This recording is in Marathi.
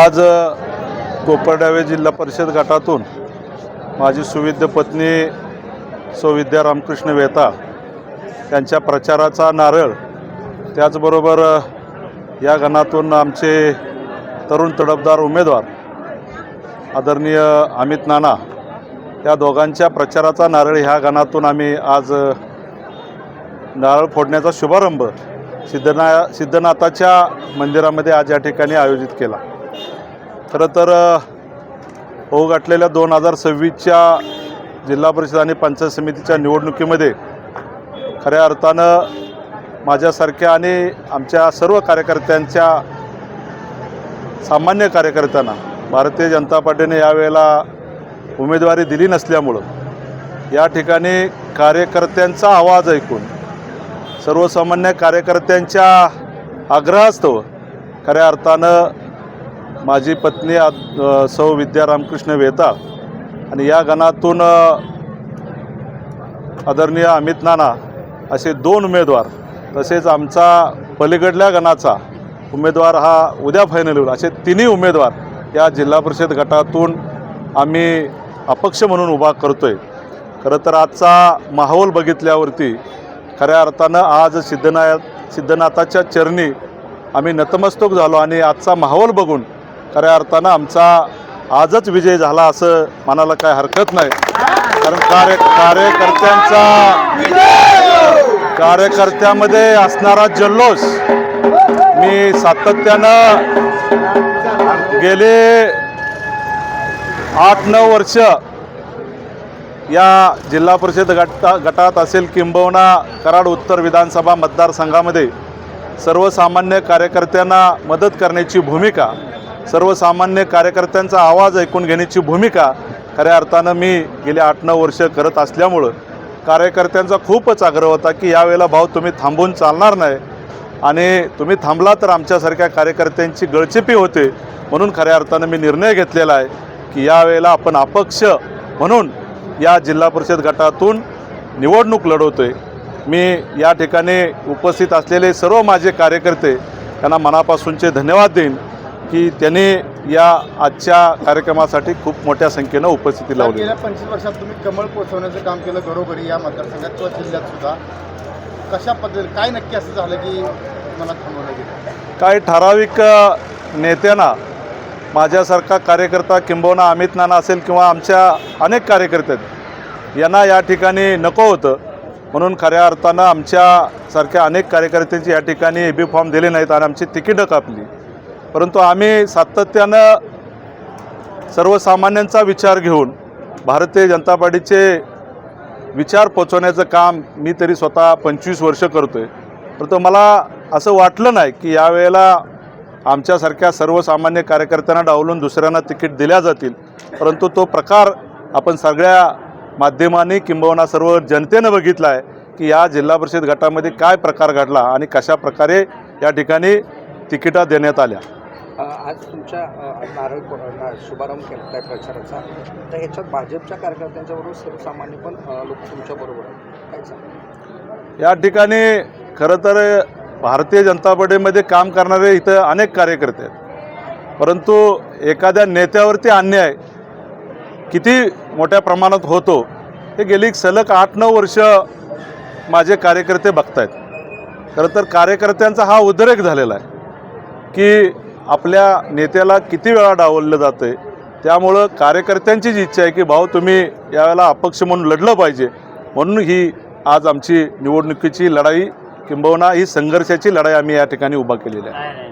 आज कोपरगाव जिल्हा परिषद गटातून माझी सुविद्य पत्नी सौ विद्या रामकृष्ण वेता यांच्या प्रचाराचा नारळ, त्याचबरोबर या गणातून आमचे तरुण तडफदार उमेदवार आदरणीय अमित नाना या दोघांच्या प्रचाराचा नारळ ह्या गणातून आम्ही आज नारळ फोडण्याचा शुभारंभ सिद्धनाथाच्या मंदिरामध्ये आज या ठिकाणी आयोजित केला। खरं तर होऊ गाठलेल्या 2026च्या जिल्हा परिषद आणि पंचायत समितीच्या निवडणुकीमध्ये खऱ्या अर्थानं माझ्यासारख्या आणि आमच्या सर्व कार्यकर्त्यांच्या सामान्य कार्यकर्त्यांना भारतीय जनता पार्टीने यावेळेला उमेदवारी दिली नसल्यामुळं या ठिकाणी कार्यकर्त्यांचा आवाज ऐकून सर्वसामान्य कार्यकर्त्यांच्या आग्रहास्तव खऱ्या अर्थानं माझी पत्नी सौ विद्या रामकृष्ण वेता आणि या गणातून आदरणीय अमित नाना असे 2 उमेदवार, तसेच आमचा पलीकडल्या गणाचा उमेदवार हा उद्या फायनल होईल, असे 3 उमेदवार या जिल्हा परिषद गटातून आम्ही अपक्ष म्हणून उभा करतोय। खरं तर आजचा माहोल बघितल्यावरती खऱ्या अर्थानं आज सिद्धनाथाच्या चरणी आम्ही नतमस्तक झालो आणि आजचा माहोल बघून खऱ्या अर्थानं आमचा आजच विजय झाला असं म्हणायला काय हरकत नाही। कारण कार्यकर्त्यामध्ये असणारा जल्लोष मी सातत्यानं गेले 8-9 वर्ष या जिल्हा परिषद गटात असेल किंबहुना कराड उत्तर विधानसभा मतदारसंघामध्ये सर्वसामान्य कार्यकर्त्यांना मदत करण्याची भूमिका, सर्वसामान्य कार्यकर्त्यांचा आवाज ऐकून घेण्याची भूमिका खऱ्या अर्थानं मी गेले 8-9 वर्ष करत असल्यामुळं कार्यकर्त्यांचा खूपच आग्रह होता की यावेळेला भाऊ तुम्ही थांबून चालणार नाही आणि तुम्ही थांबला तर आमच्यासारख्या कार्यकर्त्यांची गळचेपी होते। म्हणून खऱ्या अर्थानं मी निर्णय घेतलेला आहे की यावेळेला आपण अपक्ष म्हणून या जिल्हा परिषद गटातून निवडणूक लढवतोय। मी या ठिकाणी उपस्थित असलेले सर्व माझे कार्यकर्ते यांना मनापासूनचे धन्यवाद देईन की त्यांनी या आजच्या कार्यक्रमासाठी खूप मोठ्या संख्येनं उपस्थिती लावली। गेल्या 25 वर्षात तुम्ही कमळ पोचवण्याचं काम केलं घरोघरी या मतदारसंघात किंवा जिल्ह्यात सुद्धा, कशा पद्धतीने काय नक्की असं झालं की मला थांबवलं गेलं? काही ठराविक नेत्यांना माझ्यासारखा कार्यकर्ता किंबहुना अमित नाना असेल किंवा आमच्या अनेक कार्यकर्ते यांना या ठिकाणी नको होतं, म्हणून खऱ्या अर्थानं आमच्यासारख्या अनेक कार्यकर्त्यांची या ठिकाणी एबी फॉर्म दिले नाहीत आणि आमची तिकीटं कापली। परंतु आम्ही सातत्यानं सर्वसामान्यांचा विचार घेऊन भारतीय जनता पार्टीचे विचार पोचवण्याचं काम मी तरी स्वतः 25 वर्ष करतोय। परंतु मला असं वाटलं नाही की यावेळेला आमच्यासारख्या सर्वसामान्य कार्यकर्त्यांना डावलून दुसऱ्यांना तिकीट दिल्या जातील। परंतु तो प्रकार आपण सगळ्या माध्यमांनी किंबहुना सर्व जनतेनं बघितला आहे की या जिल्हा परिषद गटामध्ये काय प्रकार घडला आणि कशा प्रकारे या ठिकाणी तिकिटा देण्यात आल्या। आज तुमच्या नारळ शुभारंभ केला आहे प्रचाराचा, तर ह्याच्यात भाजपच्या कार्यकर्त्यांच्या बरोबर सर्वसामान्य पण लोक तुमच्याबरोबर आहेत, काय सांगा? या ठिकाणी खरं तर भारतीय जनता पार्टीमध्ये काम करणारे इथं अनेक कार्यकर्ते आहेत, परंतु एखाद्या नेत्यावरती अन्याय किती मोठ्या प्रमाणात होतो हे गेली सलग 8-9 वर्ष माझे कार्यकर्ते बघतायत। खरं तर कार्यकर्त्यांचा हा उद्रेक झालेला आहे की आपल्या नेत्याला किती वेळा डावललं जातं आहे। त्यामुळं कार्यकर्त्यांची जी इच्छा आहे की भाऊ तुम्ही यावेळेला अपक्ष म्हणून लढलं पाहिजे, म्हणून ही आज आमची निवडणुकीची लढाई किंबहुना ही संघर्षाची लढाई आम्ही या ठिकाणी उभा केलेली आहे।